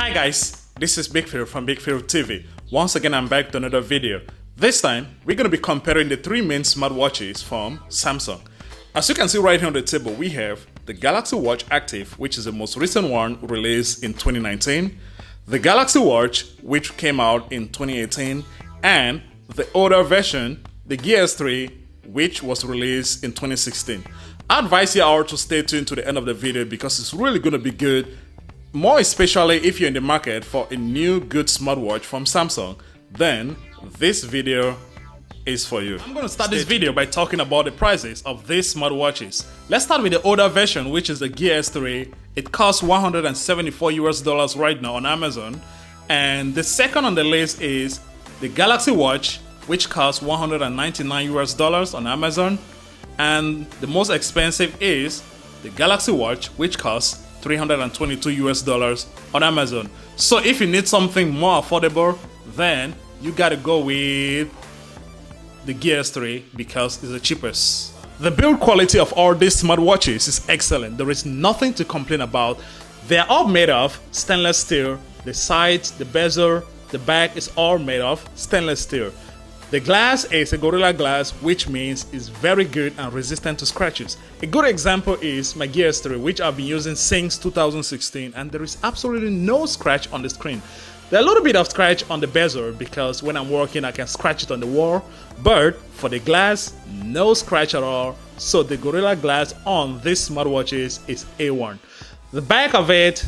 Hi guys, this is Big Phil from Big Phil TV. Once again I'm back to another video. This time we're going to be comparing the three main smartwatches from Samsung. As you can see right here on the table, we have the Galaxy Watch Active, which is the most recent one released in 2019, the Galaxy Watch, which came out in 2018, and the older version, the Gear S3, which was released in 2016. I advise you all to stay tuned to the end of the video because it's really going to be good, more especially if you're in the market for a new good smartwatch from Samsung. Then this video is for you. I'm going to start this video by talking about the prices of these smartwatches. Let's start with the older version, which is the Gear S3. It costs $174 right now on Amazon. And the second on the list is the Galaxy Watch, which costs $199 on Amazon. And the most expensive is the Galaxy Watch, which costs $322 on Amazon. So if you need something more affordable, then you gotta go with the Gear S3 because it's the cheapest. The build quality of all these smartwatches is excellent. There is nothing to complain about. They are all made of stainless steel. The sides, the bezel, the back is all made of stainless steel. The glass is a Gorilla Glass, which means it's very good and resistant to scratches. A good example is my Gear S3, which I've been using since 2016, and there is absolutely no scratch on the screen. There's a little bit of scratch on the bezel because when I'm working I can scratch it on the wall, but for the glass, no scratch at all. So the Gorilla Glass on these smartwatches is A1. The back of it,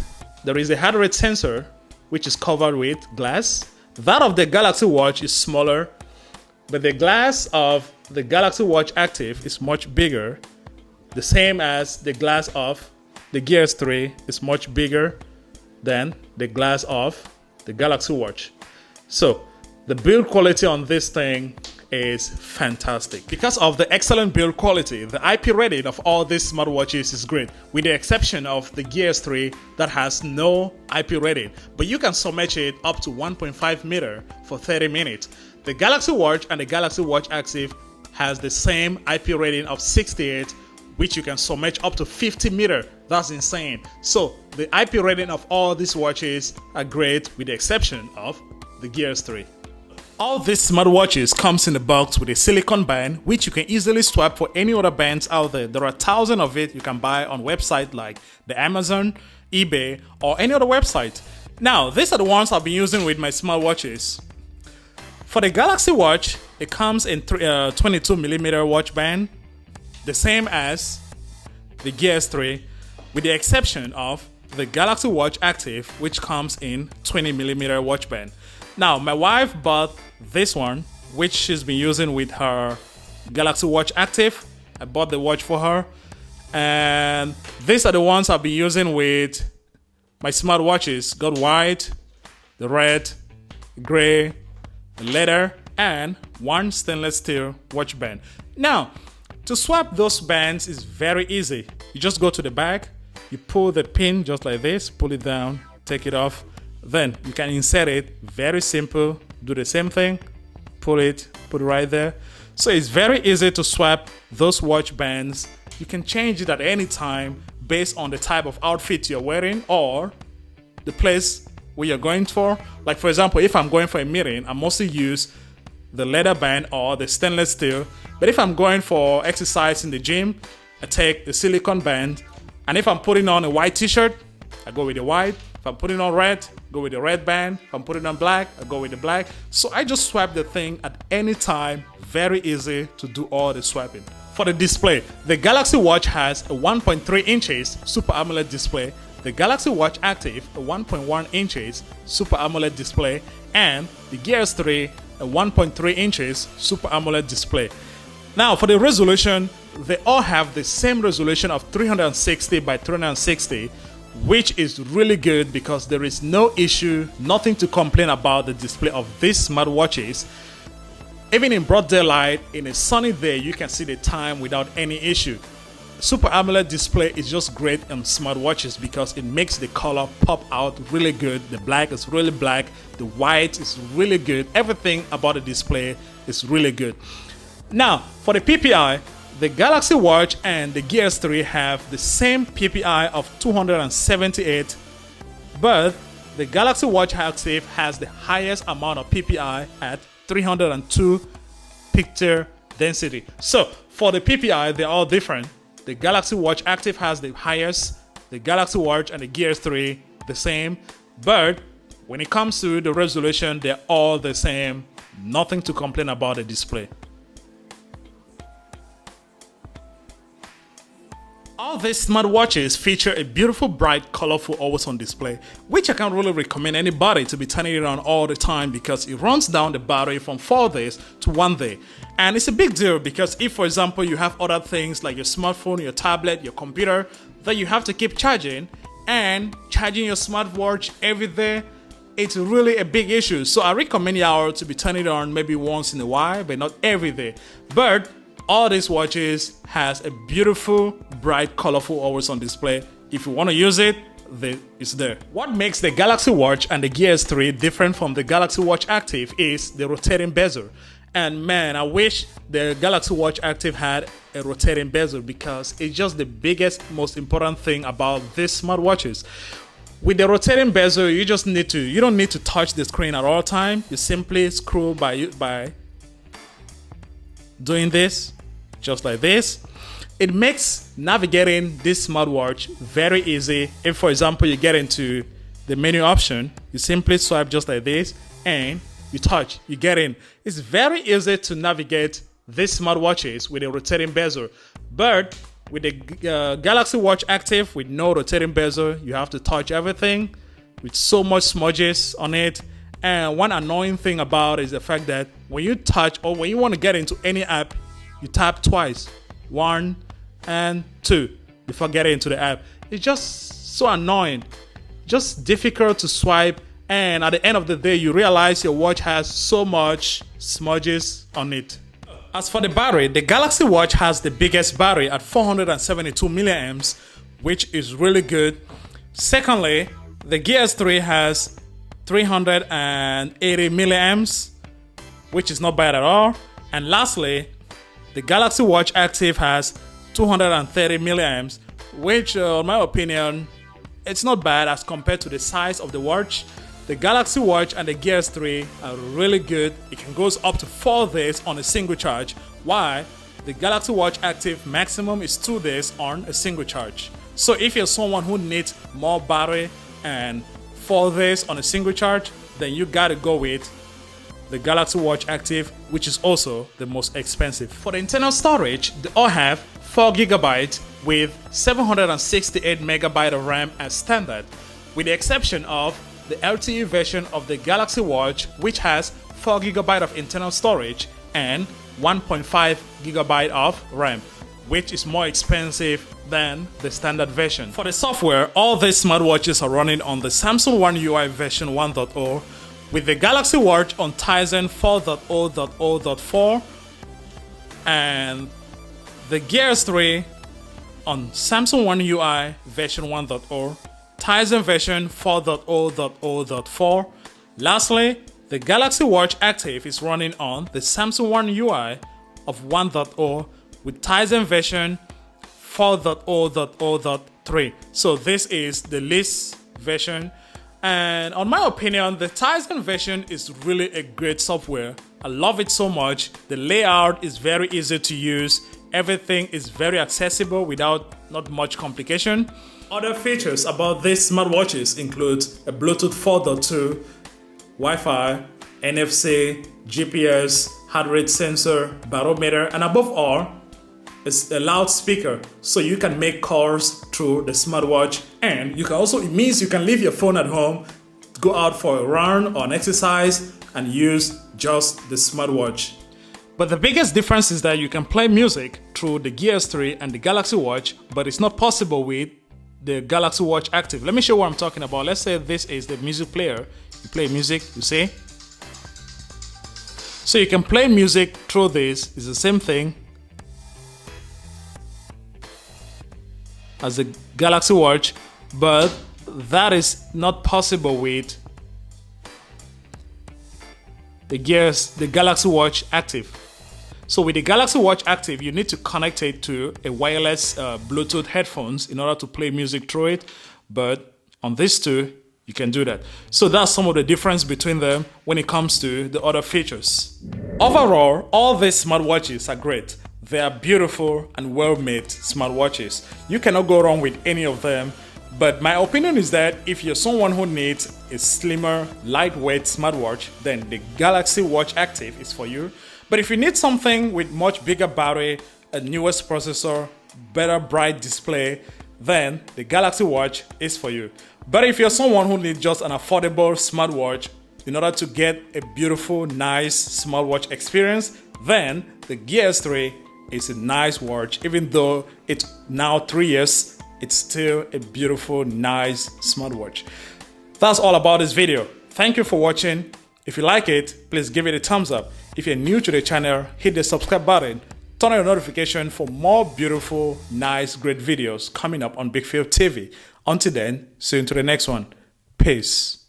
there is a heart rate sensor, which is covered with glass. That of the Galaxy Watch is smaller, but the glass of the Galaxy Watch Active is much bigger, the same as the glass of the Gear S3 is much bigger than the glass of the Galaxy Watch. So the build quality on this thing is fantastic. Because of the excellent build quality, the IP rating of all these smartwatches is great, with the exception of the Gear S3 that has no IP rating, but you can submerge it up to 1.5 meter for 30 minutes. The Galaxy Watch and the Galaxy Watch Active has the same IP rating of 68, which you can submerge up to 50 meter. That's insane. So the IP rating of all these watches are great, with the exception of the Gear S3. All these smartwatches comes in a box with a silicone band, which you can easily swap for any other bands out there. There are thousands of it you can buy on websites like the Amazon, eBay, or any other website. Now, these are the ones I've been using with my smartwatches. For the Galaxy Watch, it comes in 22mm watch band, the same as the Gear S3, with the exception of the Galaxy Watch Active, which comes in 20mm watch band. Now, my wife bought this one, which she's been using with her Galaxy Watch Active. I bought the watch for her, and these are the ones I've been using with my smartwatches. Got white, the red, gray, leather, and one stainless steel watch band. Now, to swap those bands is very easy. You just go to the back, you pull the pin just like this, pull it down, take it off, then you can insert it. Very simple. Do the same thing, pull it right there. So it's very easy to swap those watch bands. You can change it at any time based on the type of outfit you're wearing or the place where you're going for. Like for example, if I'm going for a meeting, I mostly use the leather band or the stainless steel. But if I'm going for exercise in the gym, I take the silicone band. And if I'm putting on a white t-shirt, I go with the white. If I'm putting on red, go with the red band. If I'm putting on black, I go with the black. So I just swap the thing at any time. Very easy to do all the swapping. For the display, the Galaxy Watch has a 1.3 inches Super AMOLED display. The Galaxy Watch Active, a 1.1 inches Super AMOLED display, and the Gear S3, a 1.3 inches Super AMOLED display. Now, for the resolution, they all have the same resolution of 360 by 360, which is really good because there is no issue, nothing to complain about the display of these smartwatches. Even in broad daylight, in a sunny day, you can see the time without any issue. Super AMOLED display is just great on smartwatches because it makes the color pop out really good. The black is really black, the white is really good. Everything about the display is really good. Now, for the PPI, the Galaxy Watch and the Gear S3 have the same PPI of 278, but the Galaxy Watch Active has the highest amount of PPI at 302 picture density. So for the PPI, they're all different. The Galaxy Watch Active has the highest, the Galaxy Watch and the Gear S3 the same, but when it comes to the resolution, they're all the same. Nothing to complain about the display. All these smartwatches feature a beautiful, bright, colorful, always-on display, which I can't really recommend anybody to be turning it on all the time because it runs down the battery from 4 days to 1 day. And it's a big deal because if, for example, you have other things like your smartphone, your tablet, your computer, that you have to keep charging, and charging your smartwatch every day, it's really a big issue. So I recommend y'all to be turning it on maybe once in a while, but not every day. But all these watches has a beautiful, bright, colorful, always-on display. If you want to use it, it's there. What makes the Galaxy Watch and the Gear S3 different from the Galaxy Watch Active is the rotating bezel. And man, I wish the Galaxy Watch Active had a rotating bezel because it's just the biggest, most important thing about these smartwatches. With the rotating bezel, you don't need to touch the screen at all time. You simply scroll by doing this, just like this. It makes navigating this smartwatch very easy. If, for example, you get into the menu option, you simply swipe just like this and you touch, you get in. It's very easy to navigate these smartwatches with a rotating bezel. But with the Galaxy Watch Active with no rotating bezel, you have to touch everything with so much smudges on it. And one annoying thing about it is the fact that when you touch or when you want to get into any app, you tap twice, 1 and 2, before getting into the app. It's just so annoying, just difficult to swipe, and at the end of the day, you realize your watch has so much smudges on it. As for the battery, the Galaxy Watch has the biggest battery at 472 milliamps, which is really good. Secondly, the Gear S3 has 380 milliamps, which is not bad at all. And lastly, the Galaxy Watch Active has 230 milliamps, which, in my opinion, it's not bad as compared to the size of the watch. The Galaxy Watch and the Gear S3 are really good. It can go up to 4 days on a single charge, while the Galaxy Watch Active maximum is 2 days on a single charge. So if you're someone who needs more battery and 4 days on a single charge, then you gotta go with the Galaxy Watch Active, which is also the most expensive. For the internal storage, they all have 4 GB with 768 MB of RAM as standard, with the exception of the LTE version of the Galaxy Watch, which has 4 GB of internal storage and 1.5 GB of RAM, which is more expensive than the standard version. For the software, all these smartwatches are running on the Samsung One UI version 1.0, with the Galaxy Watch on Tizen 4.0.0.4 and the Gear S3 on Samsung One UI version 1.0, Tizen version 4.0.0.4. Lastly, the Galaxy Watch Active is running on the Samsung One UI of 1.0 with Tizen version 4.0.0.3. So this is the least version. And on my opinion, the Tizen version is really a great software. I love it so much. The layout is very easy to use. Everything is very accessible without not much complication. Other features about these smartwatches include a Bluetooth 4.2, Wi-Fi, NFC, GPS, heart rate sensor, barometer, and above all, it's a loudspeaker, so you can make calls through the smartwatch. And you can also, it means you can leave your phone at home, go out for a run or an exercise, and use just the smartwatch. But the biggest difference is that you can play music through the Gear S3 and the Galaxy Watch, but it's not possible with the Galaxy Watch Active. Let me show you what I'm talking about. Let's say this is the music player. You play music, you see? So you can play music through this. It's the same thing as the Galaxy Watch, but that is not possible with the Galaxy Watch Active. So with the Galaxy Watch Active, you need to connect it to a wireless Bluetooth headphones in order to play music through it. But on these two, you can do that. So that's some of the difference between them when it comes to the other features. Overall, all these smartwatches are great. They are beautiful and well-made smartwatches. You cannot go wrong with any of them. But my opinion is that if you're someone who needs a slimmer, lightweight smartwatch, then the Galaxy Watch Active is for you. But if you need something with much bigger battery, a newest processor, better bright display, then the Galaxy Watch is for you. But if you're someone who needs just an affordable smartwatch in order to get a beautiful, nice smartwatch experience, then the Gear S3 is a nice watch. Even though it's now 3 years, it's still a beautiful, nice smartwatch. That's all about this video. Thank you for watching. If you like it, please give it a thumbs up. If you're new to the channel, hit the subscribe button. Turn on your notification for more beautiful, nice, great videos coming up on Big Phil TV. Until then, see you into the next one. Peace.